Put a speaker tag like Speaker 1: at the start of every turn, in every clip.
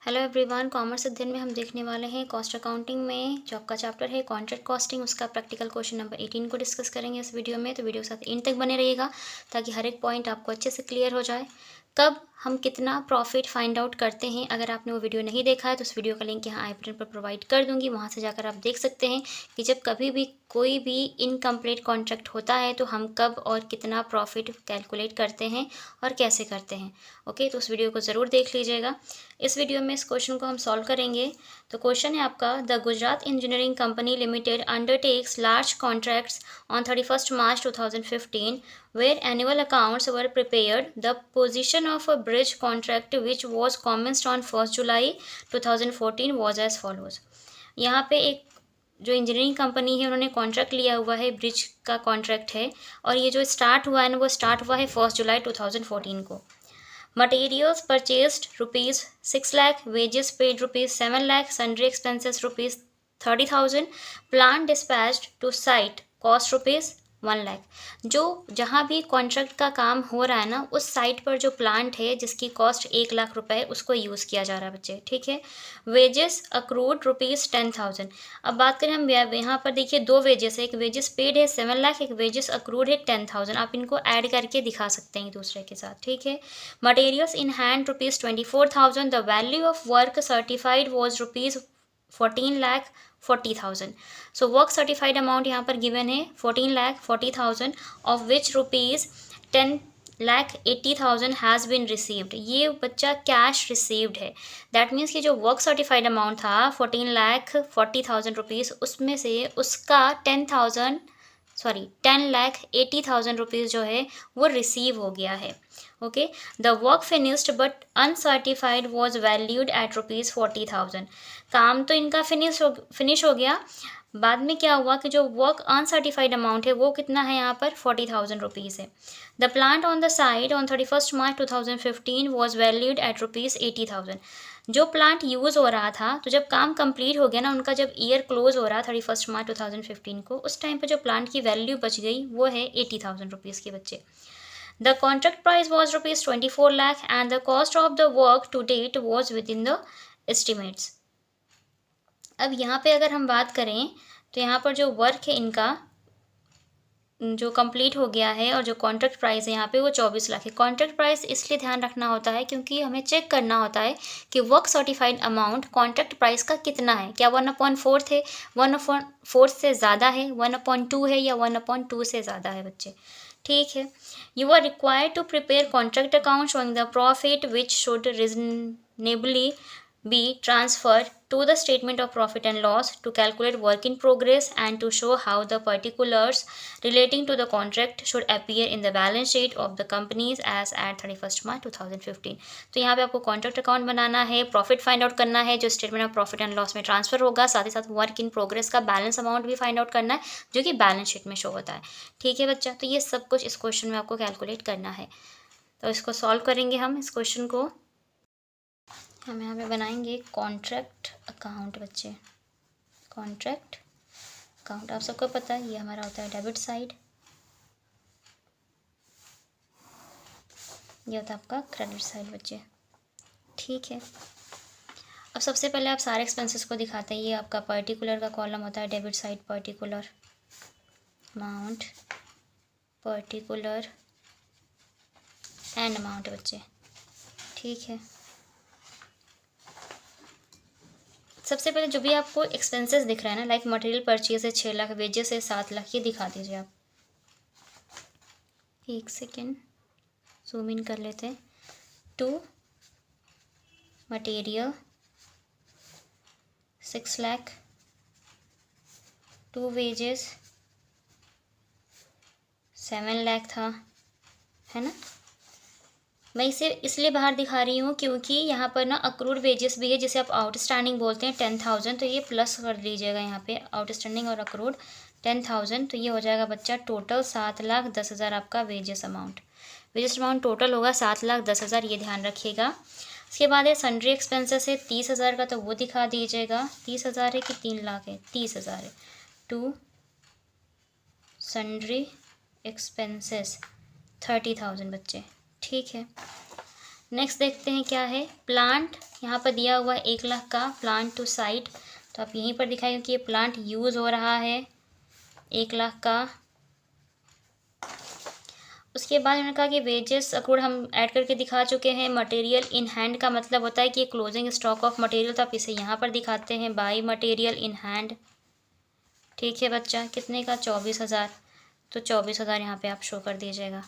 Speaker 1: Hello everyone, commerce अध्ययन में हम देखने वाले हैं कॉस्ट अकाउंटिंग में जो आपका चैप्टर है कॉन्ट्रैक्ट कॉस्टिंग, उसका प्रैक्टिकल क्वेश्चन नंबर 18 को डिस्कस करेंगे इस वीडियो में। तो वीडियो के साथ एंड तक बने रहिएगा ताकि हर एक पॉइंट आपको अच्छे से क्लियर हो जाए। कब हम कितना प्रॉफिट फाइंड आउट करते हैं, अगर आपने वो वीडियो नहीं देखा है तो उस वीडियो का लिंक यहाँ आई बटन पर प्रोवाइड कर दूंगी, वहाँ से जाकर आप देख सकते हैं कि जब कभी भी कोई भी इनकम्प्लीट कॉन्ट्रैक्ट होता है तो हम कब और कितना प्रॉफिट कैलकुलेट करते हैं और कैसे करते हैं। ओके, तो उस वीडियो को ज़रूर देख लीजिएगा। इस वीडियो में इस क्वेश्चन को हम सॉल्व करेंगे। तो क्वेश्चन है आपका, the Gujarat engineering company limited undertakes large contracts on 31 March 2015 where annual accounts were prepared. The position of a bridge contract which was commenced on 1 July 2014 was as follows. यहाँ पे एक जो इंजीनियरिंग कंपनी है उन्होंने contract लिया हुआ है, bridge का कॉन्ट्रैक्ट है, और ये जो स्टार्ट हुआ है ना वो स्टार्ट हुआ है 1 जुलाई 2014 को। Materials purchased rupees 6 lakh, wages paid rupees 7 lakh, sundry expenses rupees 30,000, plant dispatched to site cost rupees 1 lakh। जो जहाँ भी कॉन्ट्रैक्ट का काम हो रहा है ना उस साइट पर जो प्लांट है जिसकी कॉस्ट 1 लाख रुपए उसको यूज़ किया जा रहा है बच्चे, ठीक है। Wages accrued rupees 10,000। अब बात करें हम यहाँ पर देखिए दो वेजेस है, एक वेजेस पेड है 7 लाख, एक वेजेस अक्रूड है 10,000। आप इनको ऐड करके दिखा सकते हैं दूसरे के साथ, ठीक है। Materials in hand rupees 24,000। The value of work certified was rupees 14,40,000। So work certified amount यहाँ पर गिवन है 14,40,000, of which rupees 10,80,000 has been received. ये बच्चा कैश रिसीव्ड है। दैट मीन्स कि जो वर्क सर्टिफाइड अमाउंट था 14,40,000 रुपीज़, उसमें से उसका 10,80,000 रुपीज़ जो है वो रिसीव हो गया है। Okay, the work finished but uncertified was valued at rupees 40,000। काम तो इनका फिनिश हो गया, बाद में क्या हुआ कि जो वर्क अनसर्टिफाइड अमाउंट है वो कितना है यहाँ पर 40,000 रुपीज़ है। The plant on the site on 31 March 2015 was valued at rupees 80,000। जो प्लांट यूज़ हो रहा था, तो जब काम कंप्लीट हो गया ना उनका, जब ईयर क्लोज हो रहा 31 March 2015 को, उस टाइम पे जो प्लांट की वैल्यू बच गई वो है 80,000 रुपीज़ के बच्चे। The contract price was rupees 24 lakh and the cost of the work to date was within the estimates. अब यहाँ पे अगर हम बात करें तो यहाँ पर जो वर्क है इनका जो कंप्लीट हो गया है और जो कॉन्ट्रैक्ट प्राइस है यहाँ पे वो 24 लाख है। कॉन्ट्रैक्ट प्राइस इसलिए ध्यान रखना होता है क्योंकि हमें चेक करना होता है कि work certified amount contract price का कितना है, क्या 1/4 है, 1/4 से ज़्यादा है, 1/2 है, या 1/2 से ज़्यादा है बच्चे, ठीक है। You are required to prepare contract account showing the profit which should reasonably be transferred to the statement of profit and loss to calculate work in progress and to show how the particulars relating to the contract should appear in the balance sheet of the companies as at 31 March 2015। तो यहाँ पे आपको contract account बनाना है, profit find out करना है जो statement of profit and loss में transfer होगा, साथ ही साथ वर्क इन प्रोग्रेस का बैलेंस अमाउंट भी फाइंड आउट करना है जो कि बैलेंस शीट में शो होता है, ठीक है बच्चा। तो ये सब कुछ इस क्वेश्चन में आपको कैलकुलेट करना है। तो इसको सॉल्व करेंगे हम इस क्वेश्चन को। हम यहाँ पे बनाएंगे कॉन्ट्रैक्ट अकाउंट बच्चे। कॉन्ट्रैक्ट अकाउंट आप सबको पता है ये हमारा होता है डेबिट साइड, ये होता है आपका क्रेडिट साइड बच्चे, ठीक है। अब सबसे पहले आप सारे एक्सपेंसेस को दिखाते हैं। ये आपका पर्टिकुलर का कॉलम होता है debit side, particular amount, particular and amount बच्चे, ठीक है। सबसे पहले जो भी आपको एक्सपेंसेस दिख रहा है ना, लाइक मटेरियल परचेज है 6 लाख, वेजेस है 7 लाख, ये दिखा दीजिए आप। एक सेकेंड जूम इन कर लेते हैं। To material 6 lakh, to wages 7 lakh था, है ना। मैं इसे इसलिए बाहर दिखा रही हूँ क्योंकि यहाँ पर ना अक्रूड वेजेस भी है जिसे आप आउटस्टैंडिंग बोलते हैं 10,000, तो ये प्लस कर दीजिएगा यहाँ पे आउटस्टैंडिंग और अक्रूड 10,000, तो ये हो जाएगा बच्चा टोटल 7,10,000 आपका wages amount. Wages amount total होगा 7,10,000, ये ध्यान रखिएगा। उसके बाद है सन्ड्री एक्सपेंसेस है 30,000 का, तो वो दिखा दीजिएगा। 30,000 है कि 3 लाख है, 30,000 है। टू सन्ड्री एक्सपेंसेस 30,000 बच्चे, ठीक है। नेक्स्ट देखते हैं क्या है। प्लांट यहाँ पर दिया हुआ है 1 लाख का प्लांट टू साइट, तो आप यहीं पर दिखाइए कि ये प्लांट यूज़ हो रहा है 1 लाख का। उसके बाद उन्होंने कहा कि वेजेस अक्रूड हम ऐड करके दिखा चुके हैं। मटेरियल इन हैंड का मतलब होता है कि क्लोजिंग स्टॉक ऑफ मटेरियल, तो आप इसे यहाँ पर दिखाते हैं बाई मटेरियल इन हैंड। ठीक है बच्चा, कितने का 24,000, तो 24,000 यहाँ पे आप शो कर दीजिएगा।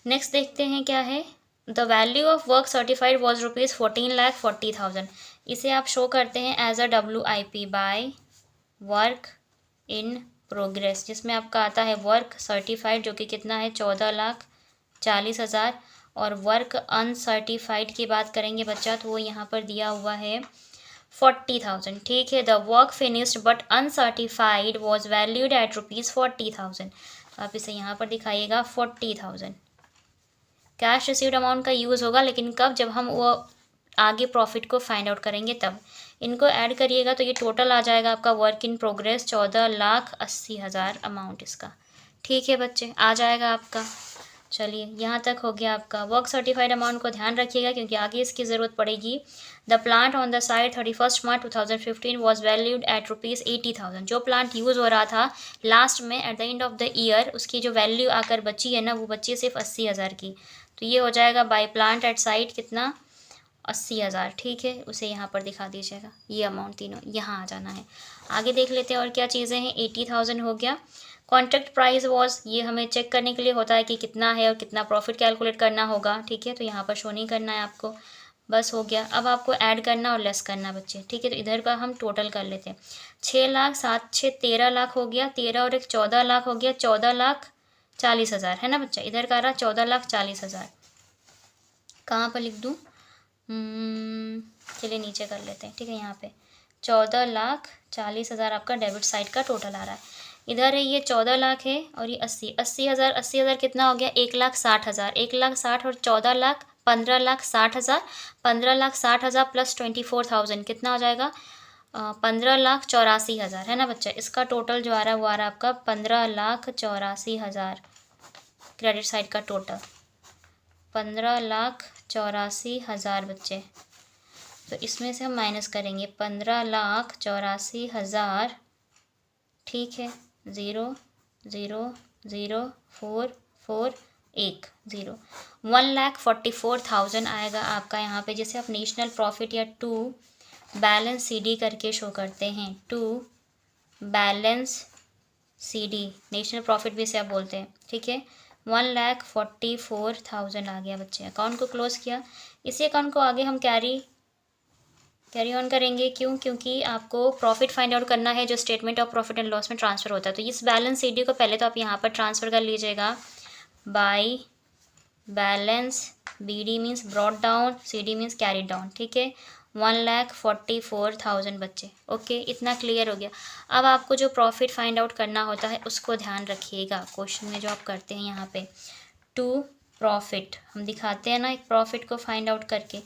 Speaker 1: नेक्स्ट देखते हैं क्या है। The value of work certified was ₹14,40,000। इसे आप शो करते हैं as a WIP by work in progress, जिसमें आपका आता है वर्क सर्टिफाइड जो कि कितना है 14,40,000, और वर्क अनसर्टिफाइड की बात करेंगे बच्चा तो वो यहाँ पर दिया हुआ है 40,000। ठीक है, the work finished but uncertified was valued at ₹40,000। तो आप इसे यहाँ पर दिखाइएगा 40,000। कैश रिसीव्ड अमाउंट का यूज़ होगा, लेकिन कब, जब हम वो आगे प्रॉफिट को फाइंड आउट करेंगे तब। इनको ऐड करिएगा तो ये टोटल आ जाएगा आपका वर्क इन प्रोग्रेस 14,80,000 अमाउंट इसका। ठीक है बच्चे, आ जाएगा आपका। चलिए यहाँ तक हो गया आपका। वर्क सर्टिफाइड अमाउंट को ध्यान रखिएगा क्योंकि आगे इसकी ज़रूरत पड़ेगी। The plant on the site 31 March 2015 was valued at ₹80,000। जो प्लांट यूज़ हो रहा था लास्ट में at the end of the year, उसकी जो वैल्यू आकर बची है ना, वो बची है सिर्फ 80,000 की। तो ये हो जाएगा बाई प्लांट एट साइट कितना, 80,000। ठीक है, उसे यहाँ पर दिखा दीजिएगा। ये अमाउंट तीनों यहाँ आ जाना है। आगे देख लेते हैं और क्या चीज़ें हैं। 80,000 हो गया। कॉन्ट्रैक्ट प्राइस वॉज, ये हमें चेक करने के लिए होता है कि कितना है और कितना प्रॉफिट कैलकुलेट करना होगा। ठीक है, तो यहाँ पर शो नहीं करना है आपको, बस हो गया। अब आपको ऐड करना और लेस करना बच्चे। ठीक है, तो इधर का हम टोटल कर लेते हैं। 6 लाख 7 6 13 लाख हो गया, 13 और 1 14 लाख हो गया, 14,40,000 है ना बच्चा। इधर का रहा 14,40,000। कहाँ पर लिख दूँ, चलिए नीचे कर लेते हैं। ठीक है, यहाँ पे 14,40,000 आपका डेबिट साइड का टोटल आ रहा है। इधर है ये 14 लाख है और ये 80,000 80,000 कितना हो गया 1,60,000। 1,60,000 और 14 लाख 15,60,000। 15,60,000 प्लस 24,000 कितना हो जाएगा 15,84,000 है ना बच्चा। इसका टोटल जो आ रहा है वो आ रहा है आपका 15,84,000 क्रेडिट साइड का टोटल 15,84,000 बच्चे। तो इसमें से हम माइनस करेंगे 15,84,000। ठीक है, 0,0,0,4,4,1,0 1,44,000 आएगा आपका यहाँ पे। जैसे आप नेशनल प्रॉफिट या टू बैलेंस CD करके शो करते हैं, to balance CD national profit भी इसे आप बोलते हैं। ठीक है, 1,44,000 आ गया बच्चे। अकाउंट को क्लोज किया। इसी अकाउंट को आगे हम कैरी ऑन करेंगे। क्यों, क्योंकि आपको प्रॉफिट फाइंड आउट करना है जो statement of profit and loss में ट्रांसफ़र होता है। तो इस बैलेंस CD को पहले तो आप यहाँ पर ट्रांसफ़र कर लीजिएगा by balance BD means brought down, CD means carried down. ठीक है, 1,44,000 बच्चे। ओके, इतना क्लियर हो गया। अब आपको जो प्रॉफिट फाइंड आउट करना होता है उसको ध्यान रखिएगा। क्वेश्चन में जो आप करते हैं यहाँ पे टू प्रॉफिट हम दिखाते हैं ना, एक प्रॉफिट को फाइंड आउट करके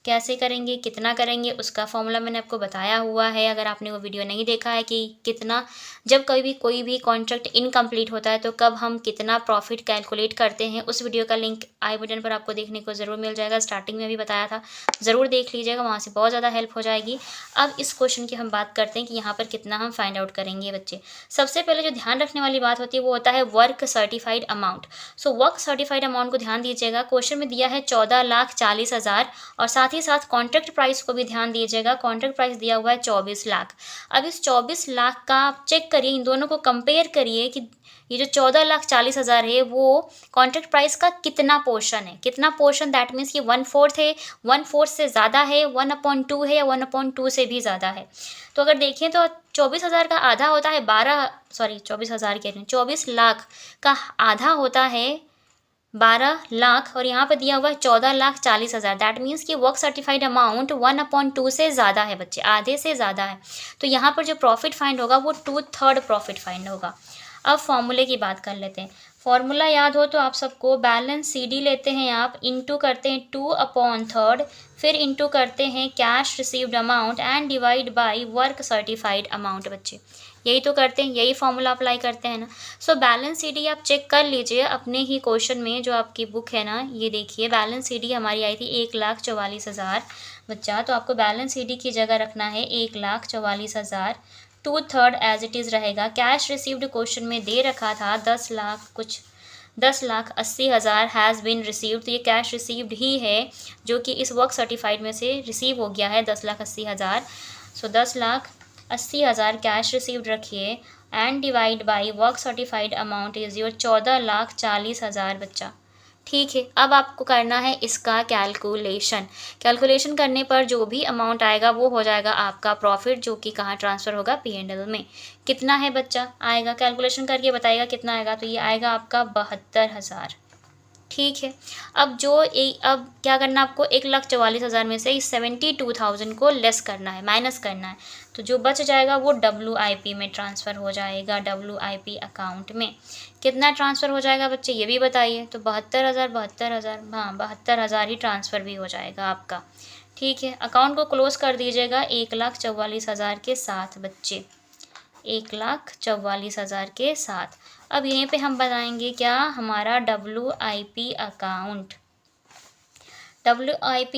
Speaker 1: कैसे करेंगे, कितना करेंगे, उसका फॉर्मूला मैंने आपको बताया हुआ है। अगर आपने वो वीडियो नहीं देखा है कि कितना, जब कभी कोई भी कॉन्ट्रैक्ट इनकम्प्लीट होता है तो कब हम कितना प्रॉफिट कैलकुलेट करते हैं, उस वीडियो का लिंक आई बटन पर आपको देखने को ज़रूर मिल जाएगा। स्टार्टिंग में भी बताया था, ज़रूर देख लीजिएगा, वहाँ से बहुत ज़्यादा हेल्प हो जाएगी। अब इस क्वेश्चन की हम बात करते हैं कि यहाँ पर कितना हम फाइंड आउट करेंगे बच्चे। सबसे पहले जो ध्यान रखने वाली बात होती है वो होता है work certified amount. So work certified amount को ध्यान दीजिएगा। क्वेश्चन में दिया है 14,40,000 और साथ ही साथ कॉन्ट्रैक्ट प्राइस को भी ध्यान दीजिएगा। कॉन्ट्रैक्ट प्राइस दिया हुआ है 24 लाख। अब इस 24 लाख का आप चेक करिए, इन दोनों को कंपेयर करिए कि ये जो 14,40,000 है वो कॉन्ट्रैक्ट प्राइस का कितना पोर्शन है। कितना पोर्शन, दैट मीन्स कि 1/4 है, 1/4 से ज़्यादा है, 1/2 है या 1/2 से भी ज़्यादा है। तो अगर देखें तो 24,000 का आधा होता है 24,000 कह रही हूँ, 24 लाख का आधा होता है 12 लाख और यहाँ पर दिया हुआ है 14,40,000। दैट मीन्स कि वर्क सर्टिफाइड अमाउंट 1/2 से ज़्यादा है बच्चे, आधे से ज़्यादा है। तो यहाँ पर जो प्रॉफिट फाइंड होगा वो 2/3 प्रॉफिट फाइंड होगा। अब फॉर्मूले की बात कर लेते हैं। फॉर्मूला याद हो तो आप सबको, बैलेंस CD लेते हैं आप, इंटू करते हैं 2/3, फिर इंटू करते हैं cash received amount and divide by work certified amount. बच्चे यही तो करते हैं, यही फॉर्मूला अप्लाई करते हैं ना। सो बैलेंस CD आप चेक कर लीजिए अपने ही क्वेश्चन में, जो आपकी बुक है ना, ये देखिए बैलेंस CD हमारी आई थी 1,44,000 बच्चा। तो आपको बैलेंस CD की जगह रखना है 1,44,000, 2/3 एज इट इज़ रहेगा। कैश रिसीव्ड क्वेश्चन में दे रखा था 10,80,000 हैज़ बीन रिसीव्ड, तो ये कैश रिसीव्ड ही है जो कि इस वर्क सर्टिफाइड में से रिसीव हो गया है 10,80,000। सो 10,80,000 कैश रिसीव्ड रखिए and divide by work certified amount is your 14,40,000 बच्चा। ठीक है, अब आपको करना है इसका कैलकुलेशन करने पर जो भी अमाउंट आएगा वो हो जाएगा आपका प्रॉफिट, जो कि कहाँ ट्रांसफ़र होगा, P&L में। कितना है बच्चा आएगा, कैलकुलेशन करके बताइएगा कितना आएगा। तो ये आएगा आपका 72,000। ठीक है, अब क्या करना है आपको, 1,44,000 में से 72,000 को लेस करना है, माइनस करना है। तो जो बच जाएगा वो WIP में ट्रांसफ़र हो जाएगा, WIP अकाउंट में। कितना ट्रांसफ़र हो जाएगा बच्चे ये भी बताइए। तो 72,000, हाँ 72,000 ही ट्रांसफ़र भी हो जाएगा आपका। ठीक है, अकाउंट को क्लोज़ कर दीजिएगा 1,44,000 के साथ बच्चे, 1,44,000 के साथ। अब यहीं पे हम बताएंगे क्या, हमारा WIP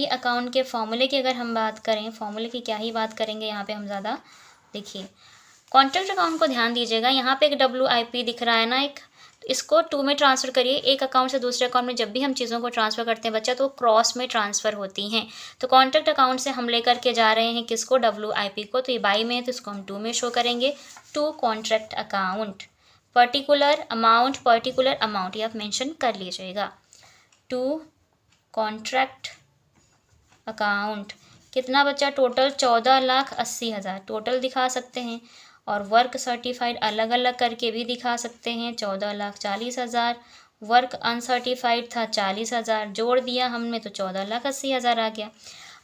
Speaker 1: अकाउंट के फॉर्मूले की अगर हम बात करें, फॉर्मूले की क्या ही बात करेंगे यहाँ पे हम ज़्यादा। देखिए कॉन्ट्रैक्ट अकाउंट को ध्यान दीजिएगा, यहाँ पे एक WIP दिख रहा है ना एक, इसको 2 में ट्रांसफ़र करिए। एक अकाउंट से दूसरे अकाउंट में जब भी हम चीज़ों को ट्रांसफ़र करते हैं बच्चा, तो क्रॉस में ट्रांसफ़र होती हैं। तो कॉन्ट्रैक्ट अकाउंट से हम लेकर के जा रहे हैं किसको, WIP को। तो ये बाई में है तो इसको हम 2 में शो करेंगे, to contract account. Particular amount ये आप मेंशन कर लीजिएगा, टू कॉन्ट्रैक्ट अकाउंट। कितना बच्चा टोटल, 14,80,000 टोटल दिखा सकते हैं, और वर्क सर्टिफाइड अलग अलग करके भी दिखा सकते हैं, 14,40,000। वर्क अनसर्टिफाइड था 40,000, जोड़ दिया हमने तो 14,80,000 आ गया।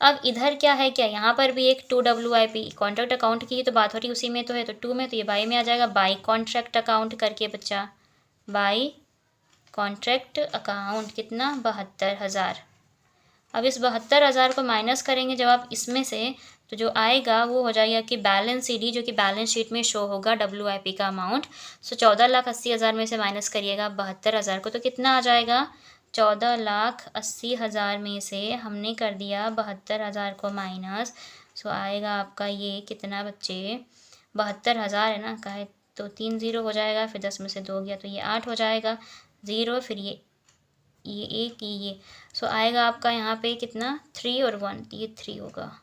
Speaker 1: अब इधर क्या है, क्या यहाँ पर भी एक 2 WIP कॉन्ट्रैक्ट अकाउंट की ही तो बात हो रही, उसी में तो है, तो 2 में, तो ये बाई में आ जाएगा, बाई कॉन्ट्रैक्ट अकाउंट करके बच्चा, बाई कॉन्ट्रैक्ट अकाउंट। कितना, 72,000। अब इस 72,000 को माइनस करेंगे जब आप इसमें से, तो जो आएगा वो हो जाएगा कि बैलेंस CD, जो कि बैलेंस शीट में शो होगा WIP का अमाउंट। सो 14,80,000 में से माइनस करिएगा 72,000 को, तो कितना आ जाएगा, 14,80,000 में से हमने कर दिया 72,000 को माइनस। सो आएगा आपका ये कितना बच्चे, 72,000 है ना, कहे तो 3 0 हो जाएगा, फिर 10 में से 2 गया तो ये 8 हो जाएगा, 0 फिर ये एक ये। सो आएगा आपका यहाँ पे कितना, 3 और 1, ये 3 होगा,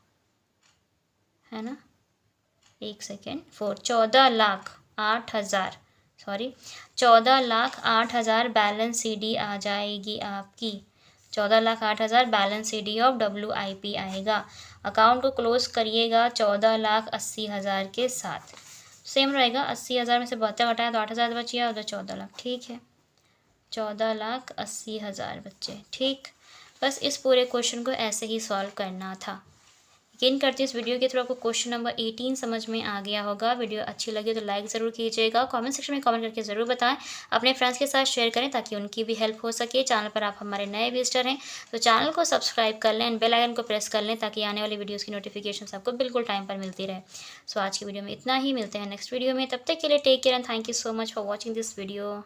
Speaker 1: है ना, 1 सेकेंड, 4, 14,08,000, सॉरी 14,08,000 बैलेंस CD आ जाएगी आपकी, 14,08,000 बैलेंस CD ऑफ WIP आएगा। अकाउंट को क्लोज करिएगा 14,80,000 के साथ, सेम रहेगा। 80,000 में से 72 घटाया तो 8,000 बच गया, उधर 14 लाख। ठीक है, 14,80,000 बच्चे। ठीक, बस इस पूरे क्वेश्चन को ऐसे ही सॉल्व करना था। यकीन करती हूँ इस वीडियो के थ्रू आपको क्वेश्चन नंबर 18 समझ में आ गया होगा। वीडियो अच्छी लगी तो लाइक ज़रूर कीजिएगा, कमेंट सेक्शन में कमेंट करके ज़रूर बताएं, अपने फ्रेंड्स के साथ शेयर करें ताकि उनकी भी हेल्प हो सके। चैनल पर आप हमारे नए विजिटर हैं तो चैनल को सब्सक्राइब कर लें, बेल आइकन को प्रेस कर लें ताकि आने वाली वीडियोज़ की नोटिफिकेशन आपको बिल्कुल टाइम पर मिलती रहे। सो आज की वीडियो में इतना ही, मिलते हैं नेक्स्ट वीडियो में, तब तक के लिए take care and thank you so much for watching this video.